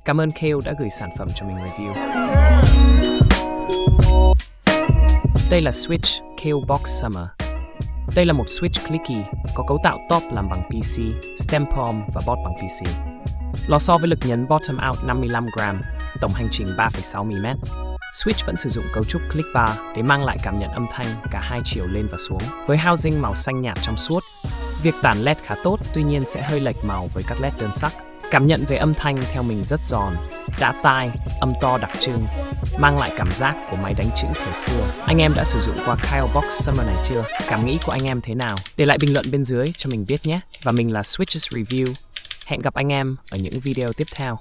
Cảm ơn Kale đã gửi sản phẩm cho mình review. Đây là Switch Kale Box Summer. Đây là một Switch clicky, có cấu tạo top làm bằng PC, stem palm và bot bằng PC. Lò xo với lực nhấn bottom out 55g, tổng hành trình 3,6mm. Switch vẫn sử dụng cấu trúc click bar để mang lại cảm nhận âm thanh cả hai chiều lên và xuống. Với housing màu xanh nhạt trong suốt, việc tản LED khá tốt, tuy nhiên sẽ hơi lệch màu với các LED đơn sắc. Cảm nhận về âm thanh theo mình rất giòn, đã tai, âm to đặc trưng, mang lại cảm giác của máy đánh chữ thời xưa. Anh em đã sử dụng qua Kale Box Summer này chưa? Cảm nghĩ của anh em thế nào? Để lại bình luận bên dưới cho mình biết nhé. Và mình là Switches Review. Hẹn gặp anh em ở những video tiếp theo.